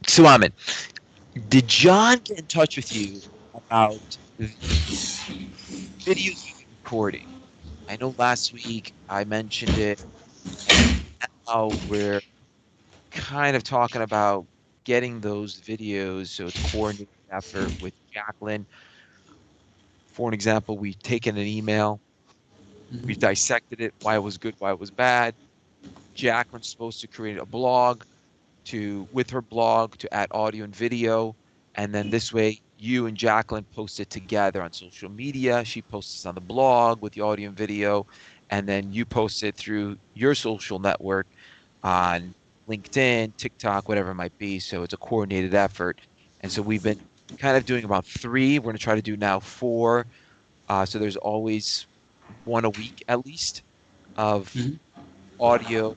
So, Ahmed, did John get in touch with you about the videos we've been recording? I know last week I mentioned it, and now we're kind of talking about getting those videos. So it's a coordinated effort with Jacqueline. For an example, we've taken an email, we've dissected it, why it was good, why it was bad. Jacqueline's supposed to create a blog with her blog to add audio and video. And then this way, you and Jacqueline post it together on social media. She posts it on the blog with the audio and video. And then you post it through your social network on LinkedIn, TikTok, whatever it might be. So it's a coordinated effort. And so we've been kind of doing about three. We're going to try to do now four. So there's always one a week at least of Mhm. audio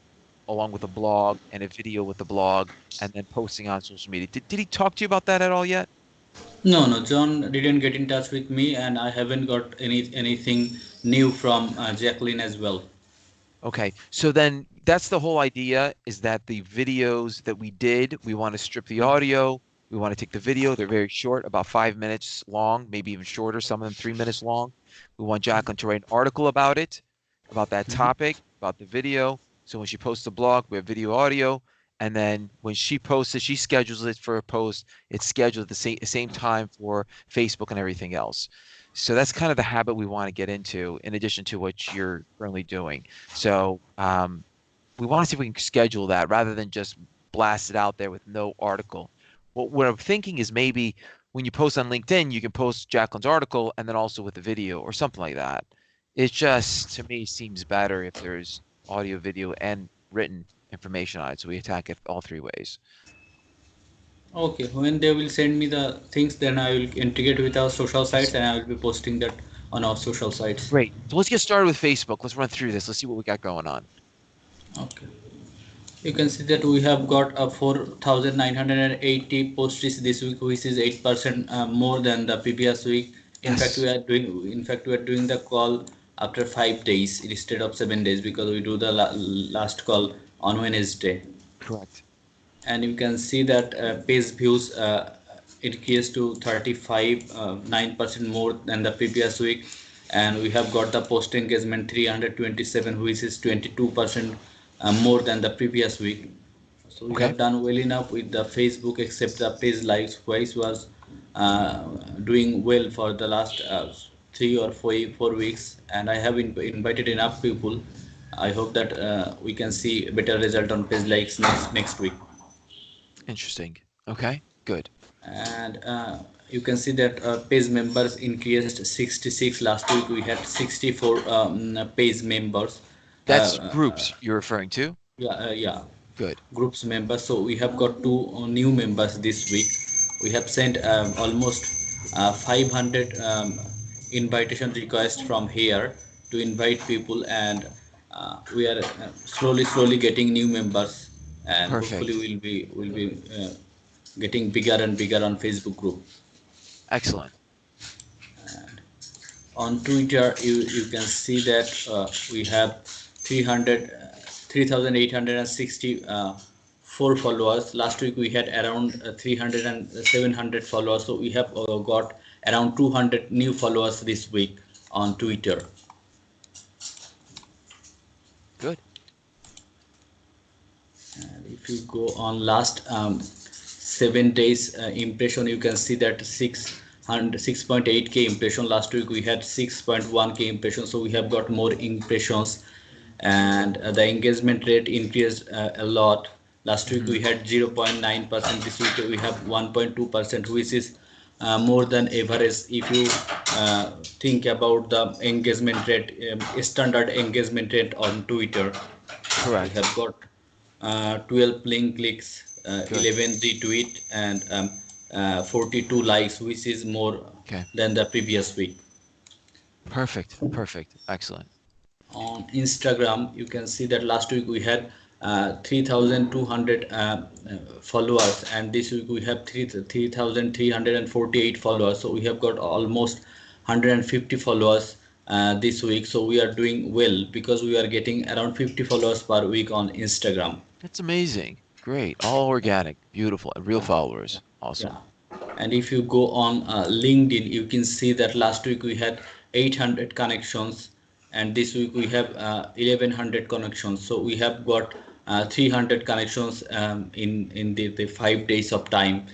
along with a blog and a video with the blog and then posting on social media. Did he talk to you about that at all yet? No, no, John didn't get in touch with me, and I haven't got anything new from Jacqueline as well. Okay. So then that's the whole idea is that the videos that we did, we want to strip the audio. We want to take the video. They're very short, about 5 minutes long, maybe even shorter, some of them 3 minutes long. We want Jacqueline to write an article about it, about that topic, about the video. So when she posts the blog, we have video, audio. And then when she posts it, she schedules it for a post. It's scheduled at the same time for Facebook and everything else. So that's kind of the habit we want to get into, in addition to what you're currently doing. So we want to see if we can schedule that rather than just blast it out there with no article. What I'm thinking is maybe when you post on LinkedIn, you can post Jacqueline's article and then also with the video or something like that. It just, to me, seems better if there's audio, video, and written information on it. So we attack it all three ways. Okay, when they will send me the things, then I will integrate with our social sites and I will be posting that on our social sites. Great. So let's get started with Facebook. Let's run through this. Let's see what we got going on. Okay. You can see that we have got a 4,980 posts this week, which is 8% more than the previous week. Yes, In fact, we are doing the call after 5 days instead of 7 days because we do the last call on Wednesday. correct. And you can see that page views increased to 35 9% more than the previous week, and we have got the post engagement 327, which is 22% more than the previous week. So we Okay. have done well enough with the Facebook, except the page likes, which was uh, doing well for the last 3 or 4 weeks, and I have invited enough people. I hope that we can see a better result on page likes next week. Interesting. Okay. Good. And you can see that page members increased 66. Last week we had 64 page members. That's uh, groups you're referring to? yeah, Good. groups members. So we have got two new members this week. We have sent almost 500 invitation requests from here to invite people, and we are slowly getting new members, and hopefully Perfect. will be getting bigger and bigger on Facebook group. Excellent. On Twitter, you can see that we have 300 3,860 four followers. Last week we had around 300 and 700 followers, so we have got around 200 new followers this week on Twitter. Good. And if you go on last 7 days impression, you can see that 6.8k impression. Last week we had 6.1k impression, so we have got more impressions. And the engagement rate increased a lot. Last week we Hmm. had 0.9%. This week we have 1.2%, which is more than average. If you think about the engagement rate, standard engagement rate on Twitter, we Correct. have got 12 link clicks, Good. 11 retweet, and 42 likes, which is more Okay. than the previous week. Perfect. Perfect. Excellent. On Instagram, you can see that last week we had 3,200 followers, and this week we have 3,348 followers. So we have got almost 150 followers this week. So we are doing well because we are getting around 50 followers per week on Instagram. That's amazing. Great. All organic. Beautiful. And real followers. Yeah. Awesome. And if you go on LinkedIn, you can see that last week we had 800 connections, and this week we have 1100 connections. So we have got 300 connections in the 5 days of time.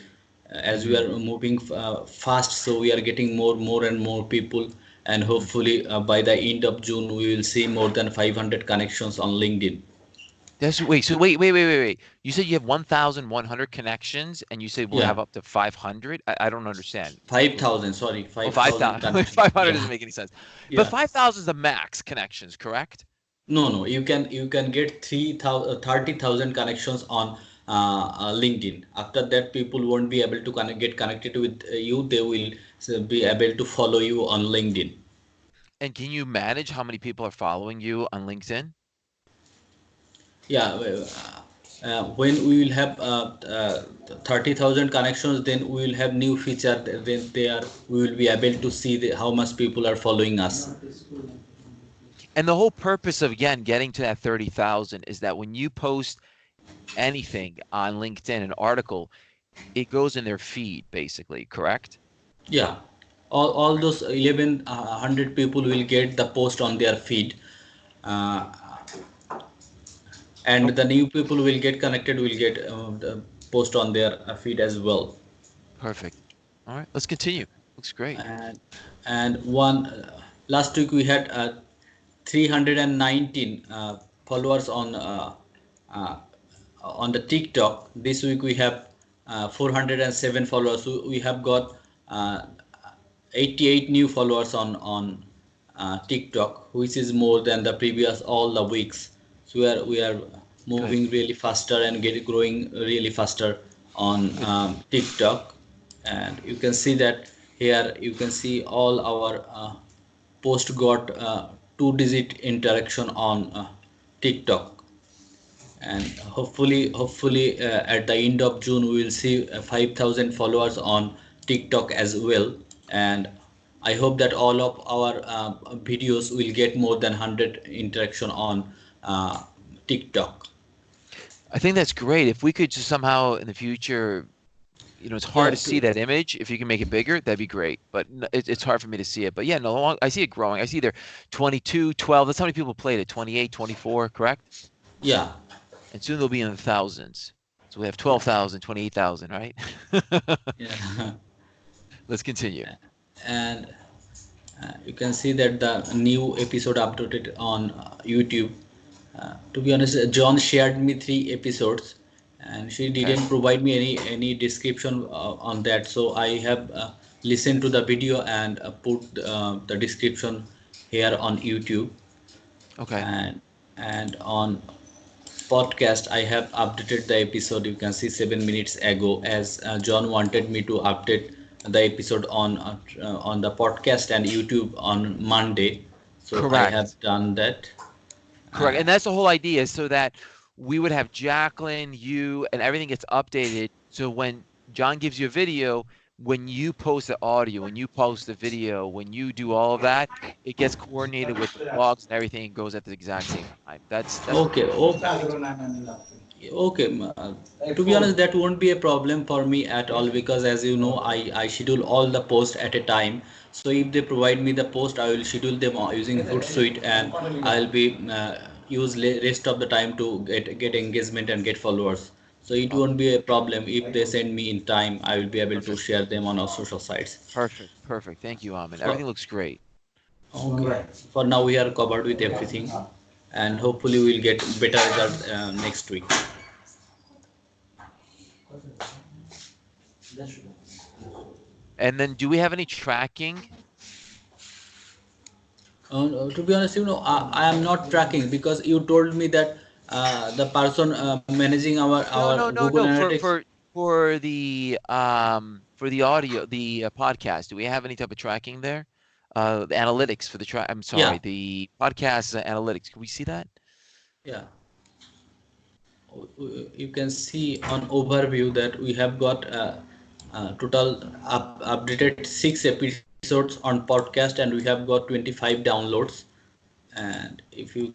As we Hmm. are moving fast, so we are getting more and more people, and hopefully by the end of June we will see more than 500 connections on LinkedIn. That's wait. So wait. You said you have 1,100 connections, and you said we'll Yeah, have up to 500. I don't understand. 5,000. Sorry, Oh, 5,000 5,000. connections. 500 doesn't Yeah, make any sense. But yeah. 5,000 is the max connections, correct? No, no, you can get 30,000 connections on LinkedIn. After that, people won't be able to get connected with you. They will be able to follow you on LinkedIn. And can you manage how many people are following you on LinkedIn? Yeah, when we will have 30,000 connections, then we will have new feature. Then we will be able to see how much people are following us. And the whole purpose of, again, getting to that 30,000 is that when you post anything on LinkedIn, an article, it goes in their feed, basically, correct? Yeah, all those 1100 people will get the post on their feed. Uh, and the Okay, new people will get connected, will get the post on their feed as well. perfect. All right, let's continue. Looks great. And one last week we had 319 followers uh, on the TikTok. This week we have 407 followers. So we have got uh, 88 new followers on TikTok, which is more than the previous all the weeks. So we are Good. moving really faster and get growing really faster on Good. TikTok. And you can see that here you can see all our post got two-digit interaction on TikTok. And hopefully at the end of June we will see 5,000 followers on TikTok as well. And I hope that all of our videos will get more than 100 interaction on TikTok. I think that's great. If we could just somehow in the future, it's hard Yeah, to see that image. If you can make it bigger, that'd be great. But it's hard for me to see it. But yeah, no, I see it growing. I see there 22, 12. That's how many people played it. 28, 24, correct? yeah, And soon they'll be in the thousands. So we have yeah, 12,000, 28,000, right? yeah. Let's continue. And you can see that the new episode uploaded on YouTube. To be honest, John shared me 3 episodes, and she Okay. didn't provide me any description on that. So I have listened to the video and put the description here on YouTube. Okay. And on podcast I have updated the episode. You can see 7 minutes ago, as John wanted me to update the episode on the podcast and YouTube on Monday, so I have Correct. done that. Correct. uh, And that's the whole idea, so that we would have Jacqueline, you, and everything gets updated. So when John gives you a video, when you post the audio, when you post the video, when you do all of that, it gets coordinated with the blogs and everything and goes at the exact same time. That's the okay, purpose of having two. okay. To be honest, that won't be a problem for me at all, because as you know, I schedule all the posts at a time. So if they provide me the post, I will schedule them using Hootsuite, and I'll be use rest of the time to get engagement and get followers. So it Okay. won't be a problem if they send me in time. I will be able to Perfect. share them on our social sites. Perfect. Perfect. Thank you, Ahmed. For Everything looks great. okay, for now we are covered with everything, and hopefully we'll get better results next week. And then do we have any tracking? To be honest, I am not tracking, because you told me that the person managing our No, no, no, Google no. Analytics. For the audio, the podcast, do we have any type of tracking there? The analytics for the track. I'm sorry, Yeah, the podcast analytics. Can we see that? yeah. You can see on overview that we have got total updated 6 episodes on podcast, and we have got 25 downloads. And if you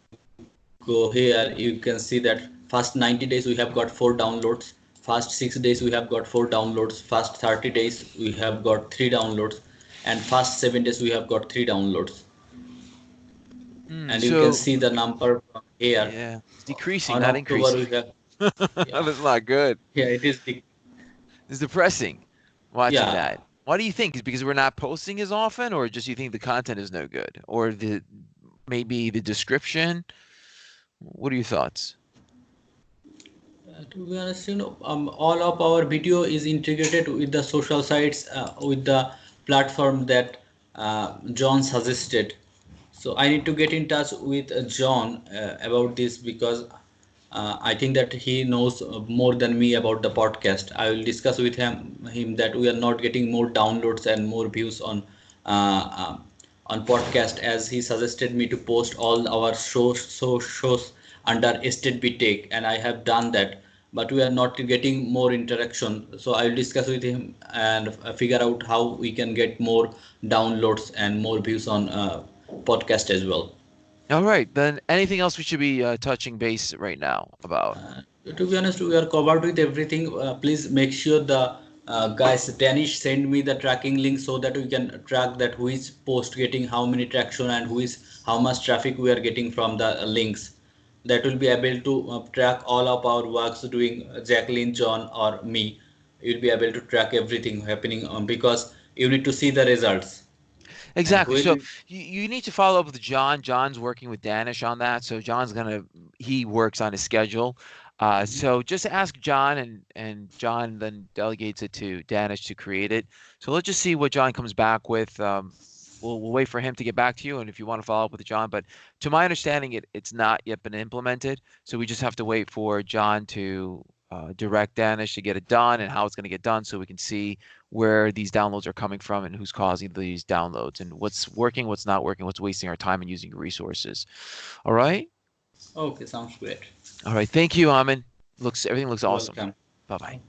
go here, you can see that first 90 days we have got 4 downloads, first 6 days we have got 4 downloads, first 30 days we have got 3 downloads, and first 7 days we have got 3 downloads. And you can So see the number from here. yeah, it's decreasing, On not October increasing. we have, yeah, That's not good. yeah, it is It's depressing watching yeah. that. Why do you think? Is it because we're not posting as often, or just you think the content is no good, or the maybe the description? What are your thoughts? To be honest, all of our video is integrated with the social sites, with the platform that John suggested. So I need to get in touch with John about this, because I think that he knows more than me about the podcast. I will discuss with him that we are not getting more downloads and more views uh, uh, on podcast, as he suggested me to post all our shows under Estate B Tech, and I have done that, but we are not getting more interaction. So I will discuss with him and figure out how we can get more downloads and more views on podcast as well. All right, then anything else we should be touching base right now about? To be honest, we are covered with everything. Please make sure the guys Danish send me the tracking link so that we can track that who is post getting how many traction and who is how much traffic we are getting from the links. That will be able to track all of our works doing Jacqueline, John, or me. You'll be able to track everything happening, because you need to see the results. And Exactly. when So we, you need to follow up with John. John's working with Danish on that. So he works on his schedule. So just ask John, and John then delegates it to Danish to create it. So let's just see what John comes back with. We'll wait for him to get back to you, and if you want to follow up with John. But to my understanding, it's not yet been implemented. So we just have to wait for John to direct Danish to get it done and how it's going to get done, so we can see where these downloads are coming from and who's causing these downloads and what's working, what's not working, what's wasting our time and using resources. All right. okay, sounds great. All right. Thank you, Amin. Everything looks awesome. Welcome. Bye bye.